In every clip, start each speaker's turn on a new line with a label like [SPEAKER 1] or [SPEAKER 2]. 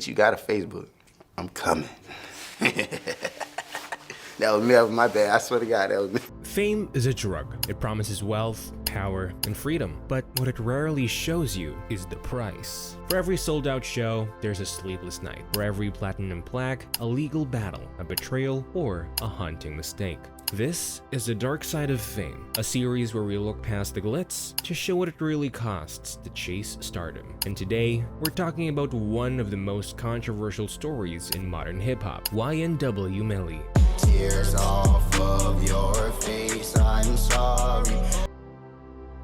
[SPEAKER 1] You got a Facebook. I'm coming. That was me. That was my bad. I swear to God, that was me.
[SPEAKER 2] Fame is a drug. It promises wealth, power, and freedom. But what it rarely shows you is the price. For every sold-out show, there's a sleepless night. For every platinum plaque, a legal battle, a betrayal, or a haunting mistake. This is The Dark Side of Fame, a series where we look past the glitz to show what it really costs to chase stardom. And today, we're talking about one of the most controversial stories in modern hip-hop, YNW Melly.
[SPEAKER 1] Tears off of your face, I'm sorry.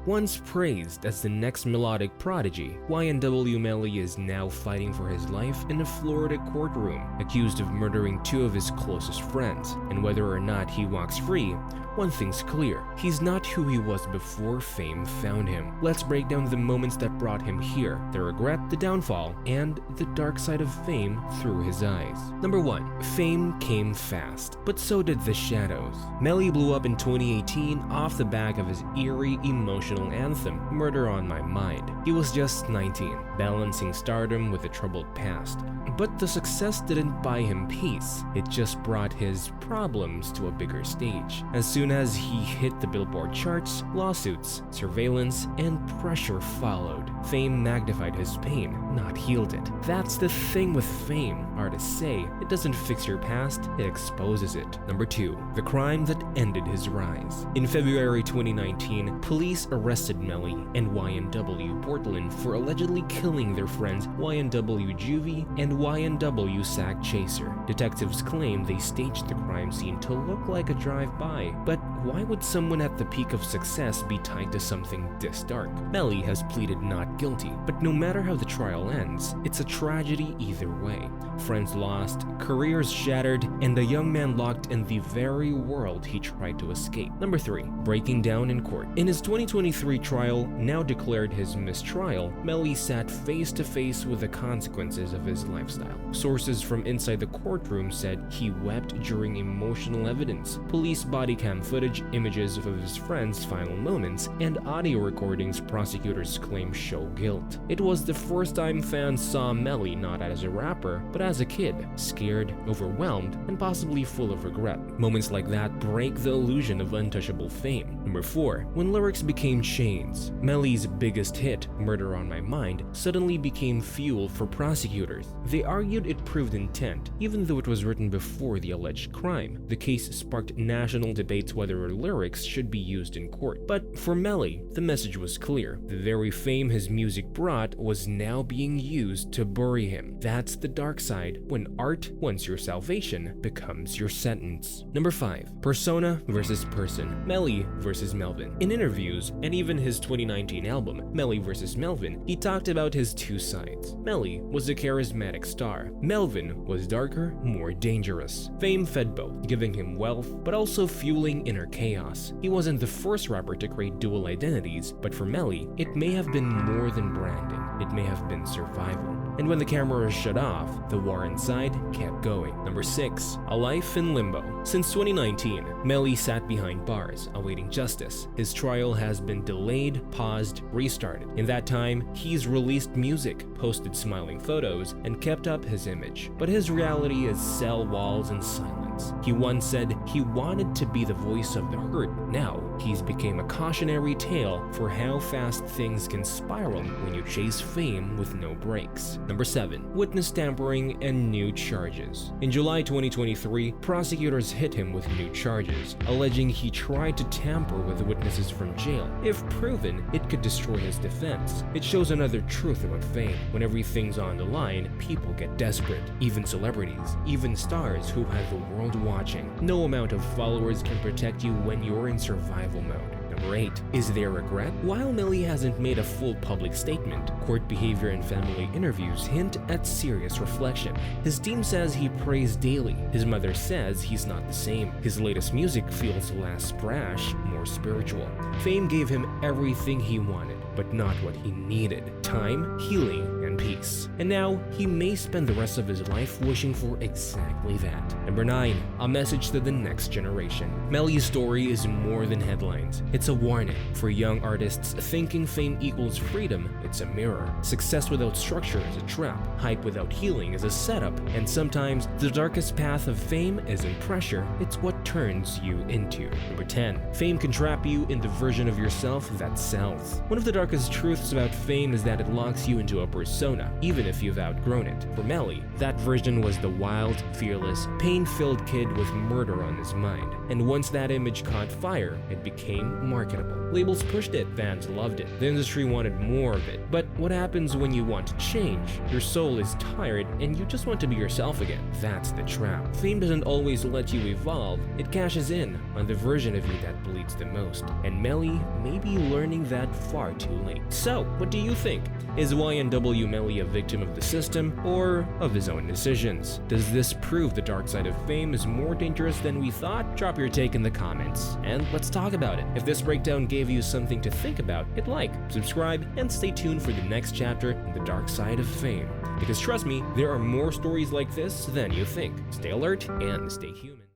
[SPEAKER 2] Once praised as the next melodic prodigy, YNW Melly is now fighting for his life in a Florida courtroom, accused of murdering two of his closest friends. And whether or not he walks free, one thing's clear: he's not who he was before fame found him. Let's break down the moments that brought him here, the regret, the downfall, and the dark side of fame through his eyes. Number 1. Fame came fast, but so did the shadows. Melly blew up in 2018 off the back of his eerie, emotional anthem, Murder on My Mind. He was just 19, balancing stardom with a troubled past. But the success didn't buy him peace, it just brought his problems to a bigger stage. As soon as he hit the Billboard charts, lawsuits, surveillance, and pressure followed. Fame magnified his pain, not healed it. That's the thing with fame, artists say. It doesn't fix your past, it exposes it. Number 2. The crime that ended his rise. In February 2019, police arrested Melly and YNW Portland for allegedly killing their friends YNW Juvie and YNW Sack Chaser. Detectives claim they staged the crime scene to look like a drive-by, but why would someone at the peak of success be tied to something this dark? Melly has pleaded not guilty, but no matter how the trial ends, it's a tragedy either way. Friends lost, careers shattered, and a young man locked in the very world he tried to escape. Number 3. Breaking down in court. In his 2023 trial, now declared his mistrial, Melly sat face to face with the consequences of his lifestyle. Sources from inside the courtroom said he wept during emotional evidence. Police body cam footage, images of his friends' final moments, and audio recordings prosecutors claim show guilt. It was the first time fans saw Melly not as a rapper, but as a kid, scared, overwhelmed, and possibly full of regret. Moments like that break the illusion of untouchable fame. Number 4. When lyrics became chains. Melly's biggest hit, Murder on My Mind, suddenly became fuel for prosecutors. They argued it proved intent, even though it was written before the alleged crime. The case sparked national debates whether lyrics should be used in court. But for Melly, the message was clear. The very fame his music brought was now being used to bury him. That's the dark side, when art, once your salvation, becomes your sentence. Number 5. Persona versus person. Melly versus Melvin. In interviews, and even his 2019 album, Melly vs. Melvin, he talked about his two sides. Melly was a charismatic star. Melvin was darker, more dangerous. Fame fed both, giving him wealth, but also fueling inner chaos. He wasn't the first rapper to create dual identities, but for Melly, it may have been more than branding. It may have been survival. And when the camera shut off, the war inside kept going. Number 6. A life in limbo. Since 2019, Melly sat behind bars, awaiting justice. His trial has been delayed, paused, restarted. In that time, he's released music, posted smiling photos, and kept up his image. But his reality is cell walls and silence. He once said he wanted to be the voice of the hurt. Now, he's become a cautionary tale for how fast things can spiral when you chase fame with no brakes. Number 7. Witness tampering and new charges. In July 2023, prosecutors hit him with new charges, alleging he tried to tamper with witnesses from jail. If proven, it could destroy his defense. It shows another truth about fame. When everything's on the line, people get desperate. Even celebrities, even stars who have the world watching. No amount of followers can protect you when you're in survival mode. Number 8. Is there regret? While Melly hasn't made a full public statement, court behavior and family interviews hint at serious reflection. His team says he prays daily. His mother says he's not the same. His latest music feels less brash, more spiritual. Fame gave him everything he wanted, but not what he needed: time, healing, and peace. And now, he may spend the rest of his life wishing for exactly that. Number 9. A message to the next generation. Melly's story is more than headlines. It's a warning. For young artists thinking fame equals freedom, it's a mirror. Success without structure is a trap. Hype without healing is a setup. And sometimes, the darkest path of fame isn't pressure, it's what turns you into. Number 10. Fame can trap you in the version of yourself that sells. One of the darkest truths about fame is that it locks you into a persona, even if you've outgrown it. For Melly, that version was the wild, fearless, pain-filled kid with murder on his mind. And once that image caught fire, it became marketable. Labels pushed it, fans loved it, the industry wanted more of it. But what happens when you want to change? Your soul is tired and you just want to be yourself again. That's the trap. Fame doesn't always let you evolve, it cashes in on the version of you that bleeds the most. And Melly may be learning that far too late. So, what do you think? Is YNW Melly a victim of the system or of his own decisions? Does this prove the dark side of fame is more dangerous than we thought? Drop your take in the comments, and let's talk about it. If this breakdown gave you something to think about, hit like, subscribe, and stay tuned for the next chapter in the dark side of fame. Because trust me, there are more stories like this than you think. Stay alert and stay human.